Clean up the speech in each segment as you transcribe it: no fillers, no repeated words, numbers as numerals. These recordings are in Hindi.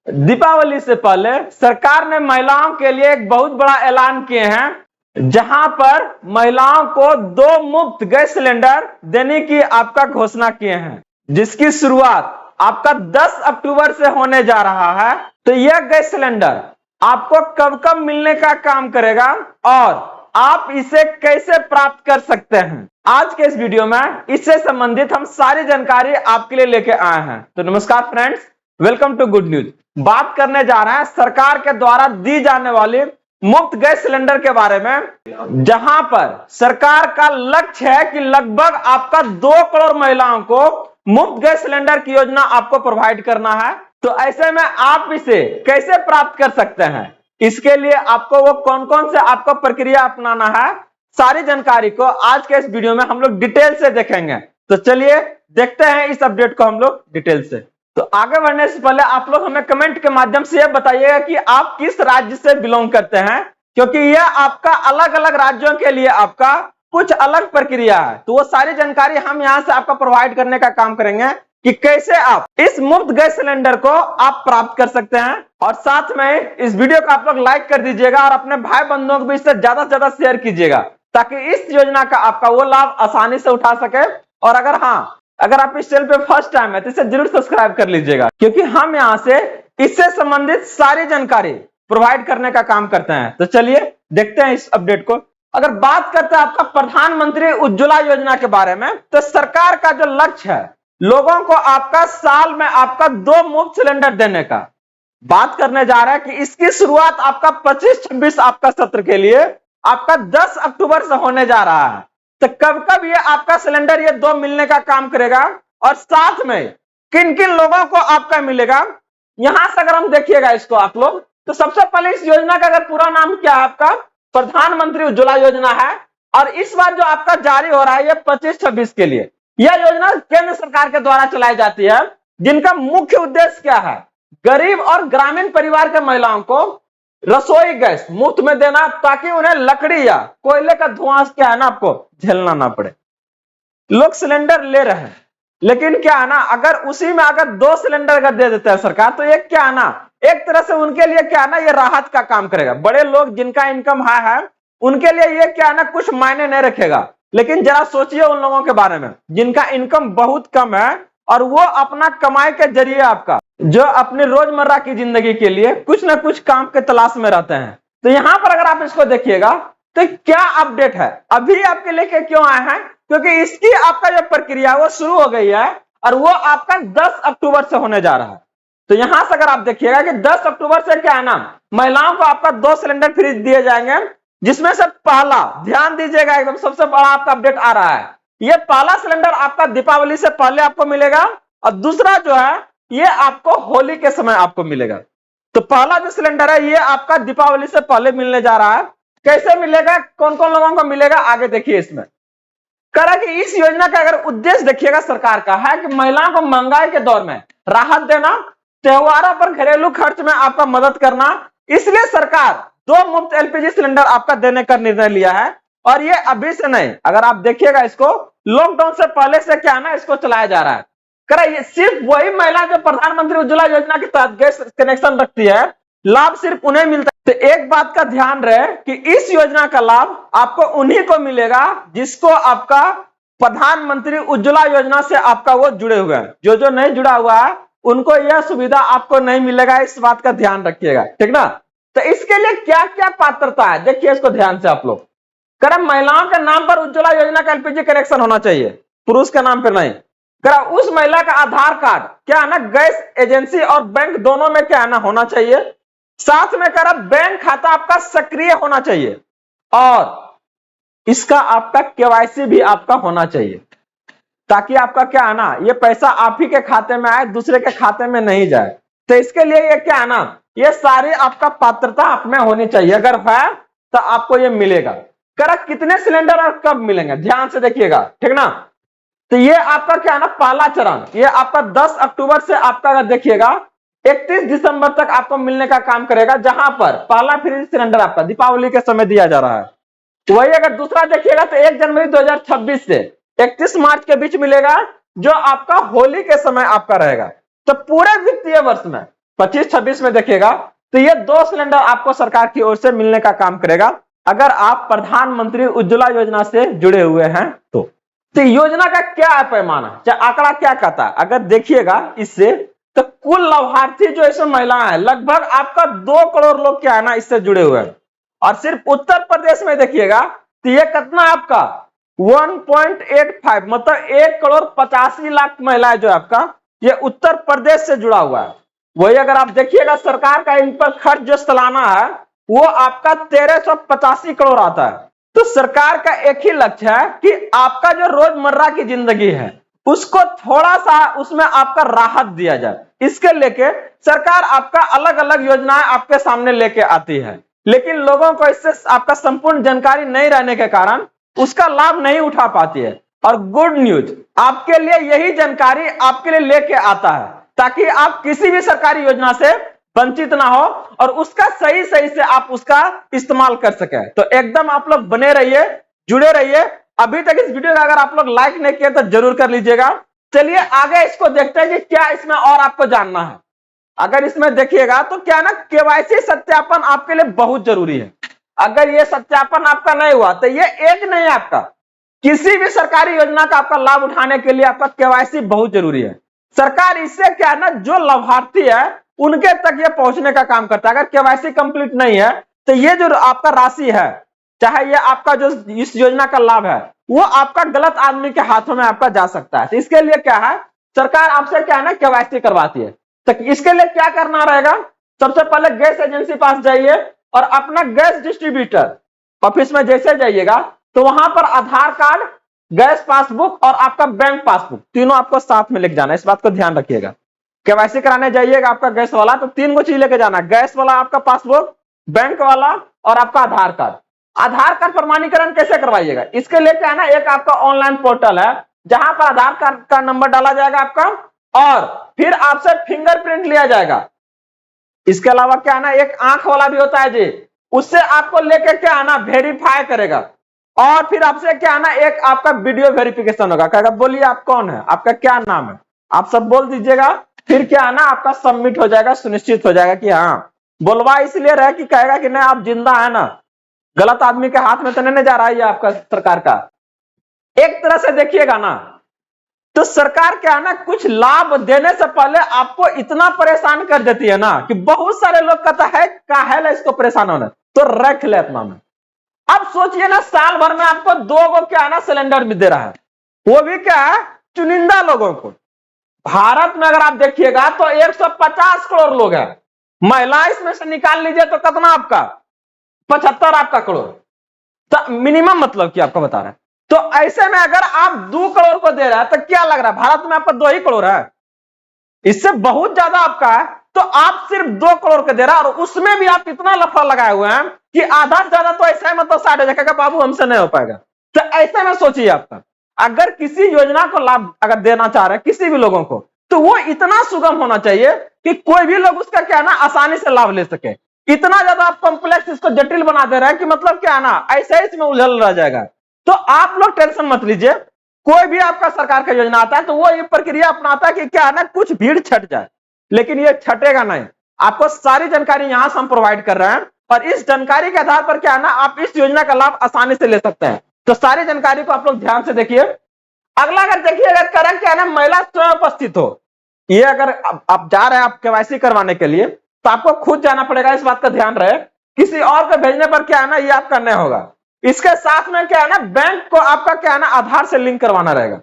दीपावली से पहले सरकार ने महिलाओं के लिए एक बहुत बड़ा ऐलान किए हैं, जहां पर महिलाओं को 2 मुफ्त गैस सिलेंडर देने की आपका घोषणा किए हैं, जिसकी शुरुआत आपका 10 अक्टूबर से होने जा रहा है। तो यह गैस सिलेंडर आपको कब कब मिलने का काम करेगा और आप इसे कैसे प्राप्त कर सकते हैं, आज के इस वीडियो में इससे संबंधित हम सारी जानकारी आपके लिए लेके आए हैं। तो नमस्कार friends, welcome to good news. बात करने जा रहे हैं सरकार के द्वारा दी जाने वाली मुफ्त गैस सिलेंडर के बारे में, जहां पर सरकार का लक्ष्य है कि लगभग आपका 2 करोड़ महिलाओं को मुफ्त गैस सिलेंडर की योजना आपको प्रोवाइड करना है। तो ऐसे में आप इसे कैसे प्राप्त कर सकते हैं, इसके लिए आपको वो कौन कौन से आपको प्रक्रिया अपनाना है, सारी जानकारी को आज के इस वीडियो में हम लोग डिटेल से देखेंगे। तो चलिए देखते हैं इस अपडेट को हम लोग डिटेल से। तो आगे बढ़ने से पहले आप लोग हमें कमेंट के माध्यम से यह बताइएगा कि आप किस राज्य से बिलोंग करते हैं, क्योंकि यह आपका अलग अलग राज्यों के लिए आपका कुछ अलग प्रक्रिया है। तो वो सारी जानकारी हम यहाँ से आपको प्रोवाइड करने का काम करेंगे कि कैसे आप इस मुफ्त गैस सिलेंडर को आप प्राप्त कर सकते हैं। और साथ में इस वीडियो को आप लोग लाइक कर दीजिएगा और अपने भाई बंधुओं को भी इससे ज्यादा से ज्यादा शेयर कीजिएगा, ताकि इस योजना का आपका वो लाभ आसानी से उठा सके। और अगर आप इस चैनल पे फर्स्ट टाइम है तो इसे जरूर सब्सक्राइब कर लीजिएगा, क्योंकि हम यहाँ से इससे संबंधित सारी जानकारी प्रोवाइड करने का काम करते हैं। तो चलिए देखते हैं इस अपडेट को। अगर बात करते हैं आपका प्रधानमंत्री उज्ज्वला योजना के बारे में, तो सरकार का जो लक्ष्य है लोगों को आपका साल में आपका 2 मुफ्त सिलेंडर देने का बात करने जा रहा है कि इसकी शुरुआत आपका 25-26 आपका सत्र के लिए आपका 10 अक्टूबर से होने जा रहा है। तो कब कब ये आपका सिलेंडर ये 2 मिलने का काम करेगा और साथ में किन किन लोगों को आपका मिलेगा, यहां से अगर हम देखिएगा इसको आप लोग, तो सबसे पहले इस योजना का अगर पूरा नाम क्या है आपका प्रधानमंत्री उज्ज्वला योजना है। और इस बार जो आपका जारी हो रहा है ये 25-26 के लिए। यह योजना केंद्र सरकार के द्वारा चलाई जाती है, जिनका मुख्य उद्देश्य क्या है, गरीब और ग्रामीण परिवार के महिलाओं को रसोई गैस मुफ्त में देना, ताकि उन्हें लकड़ी या कोयले का धुआं क्या है ना आपको झेलना ना पड़े। लोग सिलेंडर ले रहे हैं, लेकिन क्या है ना, अगर उसी में अगर 2 सिलेंडर अगर दे देता है सरकार, तो एक क्या है ना, एक तरह से उनके लिए क्या है ना, ये राहत का काम करेगा। बड़े लोग जिनका इनकम हाई है उनके लिए ये क्या है ना, कुछ मायने नहीं रखेगा। लेकिन जरा सोचिए उन लोगों के बारे में जिनका इनकम बहुत कम है और वो अपना कमाई के जरिए आपका जो अपनी रोजमर्रा की जिंदगी के लिए कुछ ना कुछ काम के तलाश में रहते हैं। तो यहाँ पर अगर आप इसको देखिएगा तो क्या अपडेट है, अभी आपके लेके क्यों आए हैं, क्योंकि इसकी आपका जो प्रक्रिया वो शुरू हो गई है और वो आपका 10 अक्टूबर से होने जा रहा है। तो यहां से अगर आप देखिएगा कि 10 अक्टूबर से क्या है ना, महिलाओं को आपका 2 सिलेंडर फ्री दिए जाएंगे, जिसमें से पहला, ध्यान दीजिएगा, एकदम सबसे बड़ा आपका अपडेट आ रहा है, ये पहला सिलेंडर आपका दीपावली से पहले आपको मिलेगा और दूसरा जो है ये आपको होली के समय आपको मिलेगा। तो पहला जो सिलेंडर है ये आपका दीपावली से पहले मिलने जा रहा है। कैसे मिलेगा, कौन कौन लोगों को मिलेगा, आगे देखिए। इसमें करा कि इस योजना का अगर उद्देश्य देखिएगा सरकार का है कि महिलाओं को महंगाई के दौर में राहत देना, त्योहारों पर घरेलू खर्च में आपका मदद करना, इसलिए सरकार 2 मुफ्त एलपीजी सिलेंडर आपका देने का निर्णय लिया है। और ये अभी से नहीं, अगर आप देखिएगा इसको लॉकडाउन से पहले से क्या ना इसको चलाया जा रहा है। करा ये सिर्फ वही महिला जो प्रधानमंत्री उज्ज्वला योजना के तहत गैस कनेक्शन रखती है, लाभ सिर्फ उन्हें मिलता है। तो एक बात का ध्यान रहे कि इस योजना का लाभ आपको उन्हीं को मिलेगा जिसको आपका प्रधानमंत्री उज्ज्वला योजना से आपका वो जुड़े हुए हैं। जो नहीं जुड़ा हुआ है उनको यह सुविधा आपको नहीं मिलेगा, इस बात का ध्यान रखिएगा, ठीक ना। तो इसके लिए क्या क्या पात्रता है देखिए इसको ध्यान से आप लोग। करा महिलाओं के नाम पर उज्ज्वला योजना का एलपीजी कनेक्शन होना चाहिए, पुरुष के नाम पर नहीं। करा उस महिला का आधार कार्ड क्या है ना गैस एजेंसी और बैंक दोनों में क्या है ना होना चाहिए। साथ में करा बैंक खाता आपका सक्रिय होना चाहिए और इसका आपका केवाईसी भी आपका होना चाहिए, ताकि आपका क्या है ना ये पैसा आप ही के खाते में आए, दूसरे के खाते में नहीं जाए। तो इसके लिए ये क्या है ना, ये सारी आपका पात्रता आप में होनी चाहिए, अगर है तो आपको ये मिलेगा। करा कितने सिलेंडर और कब मिलेंगे ध्यान से देखिएगा, ठीक ना। तो ये आपका क्या है ना पहला चरण, ये आपका 10 अक्टूबर से आपका अगर देखिएगा 31 दिसंबर तक आपको मिलने का काम करेगा, जहां पर पहला फ्री सिलेंडर आपका दीपावली के समय दिया जा रहा है। वही अगर दूसरा देखिएगा तो 1 जनवरी 2026 से 31 मार्च के बीच मिलेगा, जो आपका होली के समय आपका रहेगा। तो पूरे वित्तीय वर्ष में 25-26 में देखिएगा तो ये 2 सिलेंडर आपको सरकार की ओर से मिलने का काम करेगा अगर आप प्रधानमंत्री उज्ज्वला योजना से जुड़े हुए हैं तो योजना का क्या है पैमाना, आंकड़ा क्या कहता है, अगर देखिएगा इससे तो कुल लाभार्थी जो इसमें महिलाएं हैं लगभग आपका 2 करोड़ लोग क्या है ना इससे जुड़े हुए हैं। और सिर्फ उत्तर प्रदेश में देखिएगा तो ये कितना आपका 1.85 मतलब 1,85,00,000 महिलाएं जो आपका ये उत्तर प्रदेश से जुड़ा हुआ है। वही अगर आप देखिएगा सरकार का इन पर खर्च जो सालाना है वो आपका 1385 करोड़ आता है। तो सरकार का एक ही लक्ष्य है कि आपका जो रोजमर्रा की जिंदगी है उसको थोड़ा सा उसमें आपका राहत दिया जाए, इसके लेके सरकार आपका अलग अलग योजनाएं आपके सामने लेके आती है, लेकिन लोगों को इससे आपका संपूर्ण जानकारी नहीं रहने के कारण उसका लाभ नहीं उठा पाती है। और गुड न्यूज आपके लिए यही जानकारी आपके लिए लेके आता है ताकि आप किसी भी सरकारी योजना से वंचित ना हो और उसका सही से आप उसका इस्तेमाल कर सके। तो एकदम आप लोग बने रहिए, जुड़े रहिए। अभी तक इस वीडियो का अगर आप लोग लाइक नहीं किए तो जरूर कर लीजिएगा। चलिए आगे इसको देखते हैं कि क्या इसमें और आपको जानना है। अगर इसमें देखिएगा तो क्या ना केवाईसी सत्यापन आपके लिए बहुत जरूरी है। अगर ये सत्यापन आपका नहीं हुआ तो ये एक नहीं, आपका किसी भी सरकारी योजना का आपका लाभ उठाने के लिए आपका केवाईसी बहुत जरूरी है। सरकार इससे क्या ना जो लाभार्थी है उनके तक ये पहुंचने का काम करता है। अगर केवाईसी कंप्लीट नहीं है तो ये जो आपका राशि है, चाहे ये आपका जो इस योजना का लाभ है वो आपका गलत आदमी के हाथों में आपका जा सकता है। तो इसके लिए क्या है सरकार आपसे क्या है ना केवाईसी करवाती है। तो इसके लिए क्या करना रहेगा, सबसे पहले गैस एजेंसी पास जाइए और अपना गैस डिस्ट्रीब्यूटर ऑफिस में जैसे जाइएगा तो वहां पर आधार कार्ड, गैस पासबुक और आपका बैंक पासबुक तीनों आपको साथ में लेके जाना है। इस बात को ध्यान रखिएगा। केवाईसी कराने जाइएगा आपका गैस वाला तो 3 गो चीज लेके जाना, गैस वाला आपका पासबुक, बैंक वाला और आपका आधार कार्ड। आधार कार्ड प्रमाणीकरण कैसे करवाइएगा, इसके लिए क्या है ना एक आपका ऑनलाइन पोर्टल है जहां पर आधार कार्ड का नंबर डाला जाएगा आपका और फिर आपसे फिंगरप्रिंट लिया जाएगा। इसके अलावा क्या है ना एक आंख वाला भी होता है जी, उससे आपको लेके क्या है ना वेरीफाई करेगा और फिर आपसे क्या है ना एक आपका वीडियो वेरिफिकेशन होगा। कहेगा बोलिए आप कौन है, आपका क्या नाम है, आप सब बोल दीजिएगा। फिर क्या है ना आपका सबमिट हो जाएगा, सुनिश्चित हो जाएगा कि हाँ बोलवा इसलिए रहे कि कहेगा कि नहीं आप जिंदा है ना, गलत आदमी के हाथ में तो नहीं जा रहा है आपका सरकार का। एक तरह से देखिएगा ना तो सरकार क्या है ना कुछ लाभ देने से पहले आपको इतना परेशान कर देती है ना कि बहुत सारे लोग कहता है काहे इसको परेशान होना, तो रख ले अपना में। अब सोचिए ना साल भर में आपको 2 गो क्या है ना सिलेंडर भी दे रहा है, वो भी क्या है चुनिंदा लोगों को। भारत में अगर आप देखिएगा तो 150 करोड़ लोग हैं, महिला इसमें से निकाल लीजिए तो कितना आपका 75 आपका करोड़, तो मिनिमम मतलब कि आपको बता रहा है। तो ऐसे में अगर आप 2 करोड़ को दे रहा है तो क्या लग रहा है भारत में आपका 2 ही करोड़ है, इससे बहुत ज्यादा आपका है। तो आप सिर्फ 2 करोड़ के दे रहा है और उसमें भी आप इतना लफड़ा लगाए हुए हैं कि आधा से ज्यादा तो ऐसा है मतलब 60 जगह बाबू हमसे नहीं हो पाएगा। तो ऐसे में सोचिए आपका अगर किसी योजना को लाभ अगर देना चाह रहे हैं किसी भी लोगों को तो वो इतना सुगम होना चाहिए कि कोई भी लोग उसका क्या ना आसानी से लाभ ले सके। इतना ज्यादा आप कॉम्प्लेक्स इसको जटिल बना दे रहे हैं कि मतलब क्या ना ऐसे ही इसमें उलझल रह जाएगा। तो आप लोग टेंशन मत लीजिए, कोई भी आपका सरकार का योजना आता है तो वो ये प्रक्रिया अपनाता है कि क्या है ना कुछ भीड़ छट जाए, लेकिन ये छटेगा नहीं। आपको सारी जानकारी यहां से हम प्रोवाइड कर रहे हैं और इस जानकारी के आधार पर क्या है ना आप इस योजना का लाभ आसानी से ले सकते हैं। तो सारी जानकारी को आप लोग ध्यान से देखिए। अगला अगर देखिए अगर करें क्या है ना महिला स्वयं उपस्थित हो, ये अगर आप जा रहे हैं आप केवाईसी करवाने के लिए तो आपको खुद जाना पड़ेगा, इस बात का ध्यान रहे। किसी और को भेजने पर क्या है ना ये आपका नहीं होगा। इसके साथ में क्या है ना बैंक को आपका क्या है ना आधार से लिंक करवाना रहेगा।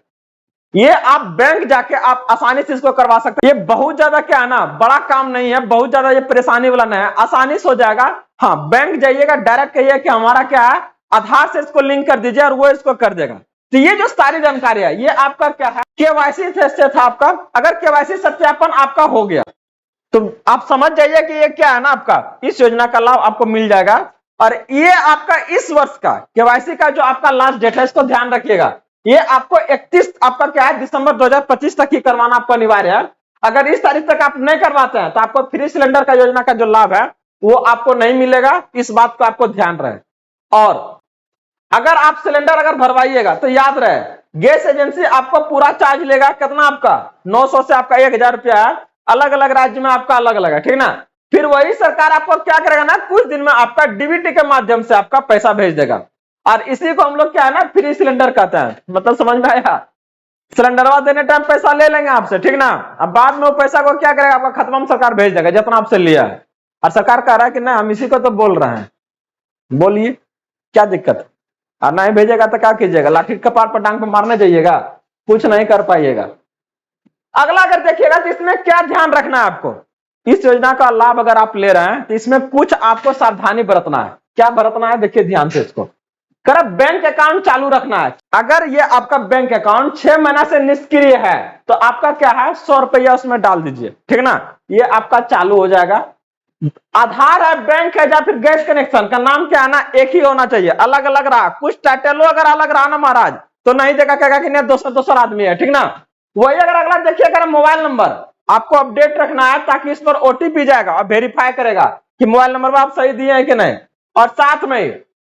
ये आप बैंक जाके आप आसानी से इसको करवा सकते हैं। ये बहुत ज्यादा क्या है ना बड़ा काम नहीं है, बहुत ज्यादा ये परेशानी वाला नहीं है, आसानी से हो जाएगा। हाँ बैंक जाइएगा डायरेक्ट कहिए कि हमारा क्या है आधार से इसको लिंक कर दीजिए और वो इसको कर देगा। तो ये जो सारी जानकारी है ये आपका क्या है केवाईसी से था आपका। अगर केवाईसी सत्यापन आपका हो गया तो आप समझ जाइए कि ये क्या है ना आपका इस योजना का लाभ आपको मिल जाएगा। और ये आपका इस वर्ष का केवाईसी का जो आपका लास्ट डेट है इसको ध्यान रखिएगा, ये आपको 31 आपका क्या है दिसंबर 2025 तक ही करवाना आपको अनिवार्य है। अगर इस तारीख तक आप नहीं करवाते हैं तो आपको फ्री सिलेंडर का योजना का जो लाभ है वो आपको नहीं मिलेगा, इस बात को आपको ध्यान रहे। और अगर आप सिलेंडर अगर भरवाइएगा तो याद रहे गैस एजेंसी आपको पूरा चार्ज लेगा, कितना आपका 900 से आपका 1000 रुपया है। अलग अलग राज्य में आपका अलग अलग है, ठीक ना। फिर वही सरकार आपको क्या करेगा ना, कुछ दिन में आपका डीबीटी के माध्यम से आपका पैसा भेज देगा। और इसी को हम लोग क्या है ना, फ्री सिलेंडर कहते हैं। मतलब समझ में आया? सिलेंडरवा देने टाइम पैसा ले लेंगे आपसे, ठीक ना। अब बाद में वो पैसा को क्या करेगा, आपका खत्म सरकार भेज देगा जितना आपसे लिया है। और सरकार कह रहा है कि नहीं, हम इसी को तो बोल रहे हैं, बोलिए क्या दिक्कत है। और नहीं भेजेगा तो क्या कीजिएगा, लाठी कपार पर डांग पे मारने जाइएगा, कुछ नहीं कर पाइएगा। अगला अगर देखिएगा तो इसमें क्या ध्यान रखना है आपको, इस योजना का लाभ अगर आप ले रहे हैं तो इसमें कुछ आपको सावधानी बरतना है। क्या बरतना है, देखिए ध्यान से इसको। कर बैंक अकाउंट चालू रखना है। अगर ये आपका बैंक अकाउंट 6 महीना से निष्क्रिय है तो आपका क्या है, 100 रुपया उसमें डाल दीजिए, ठीक ना। ये आपका चालू हो जाएगा। आधार है, बैंक है, या फिर गैस कनेक्शन का नाम क्या है ना, एक ही होना चाहिए। अलग अलग रहा, कुछ टाइटलो अगर अलग रहा ना महाराज तो नहीं देगा, कहेगा कि नहीं दोसर आदमी है, ठीक ना। वही अगर अगला देखिए, अगर मोबाइल नंबर आपको अपडेट रखना है ताकि इस पर ओटीपी जाएगा और वेरीफाई करेगा कि मोबाइल नंबर आप सही दिए हैं कि नहीं। और साथ में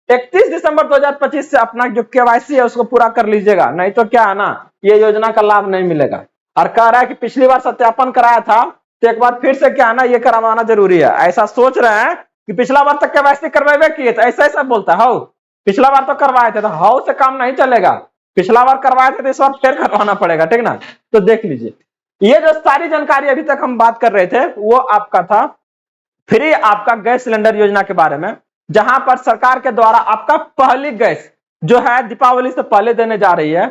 31 दिसंबर 2025 से अपना जो केवाईसी है उसको पूरा कर लीजिएगा, नहीं तो क्या है ना, ये योजना का लाभ नहीं मिलेगा। और कह रहा है कि पिछली बार सत्यापन कराया था तो एक बार फिर से क्या है ना, ये करवाना जरूरी है। ऐसा सोच रहे हैं कि पिछला बार तक केवाईसी करवाए किए थे, ऐसा ऐसा बोलता है, पिछला बार तो करवाए थे, तो हाउ से काम नहीं चलेगा। पिछला बार करवाए थे तो इस बार फिर करवाना पड़ेगा, ठीक ना। तो देख लीजिए, ये जो सारी जानकारी अभी तक हम बात कर रहे थे वो आपका था फ्री आपका गैस सिलेंडर योजना के बारे में, जहां पर सरकार के द्वारा आपका पहली गैस जो है दीपावली से पहले देने जा रही है,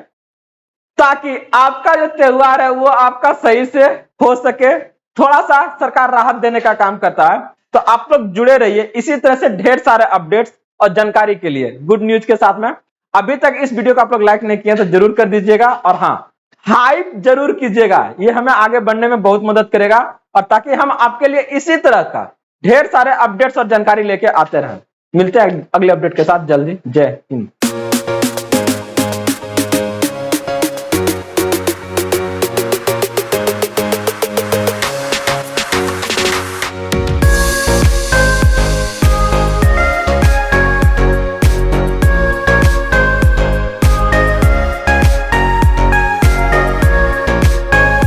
ताकि आपका जो त्योहार है वो आपका सही से हो सके। थोड़ा सा सरकार राहत देने का काम करता है। तो आप लोग जुड़े रहिए इसी तरह से ढेर सारे अपडेट्स और जानकारी के लिए गुड न्यूज के साथ में। अभी तक इस वीडियो को आप लोग लाइक नहीं किए तो जरूर कर दीजिएगा, और हाँ, हाइप जरूर कीजिएगा, ये हमें आगे बढ़ने में बहुत मदद करेगा, और ताकि हम आपके लिए इसी तरह का ढेर सारे अपडेट्स और जानकारी लेके आते रहें। मिलते हैं अगले अपडेट के साथ जल्दी। जय हिंद।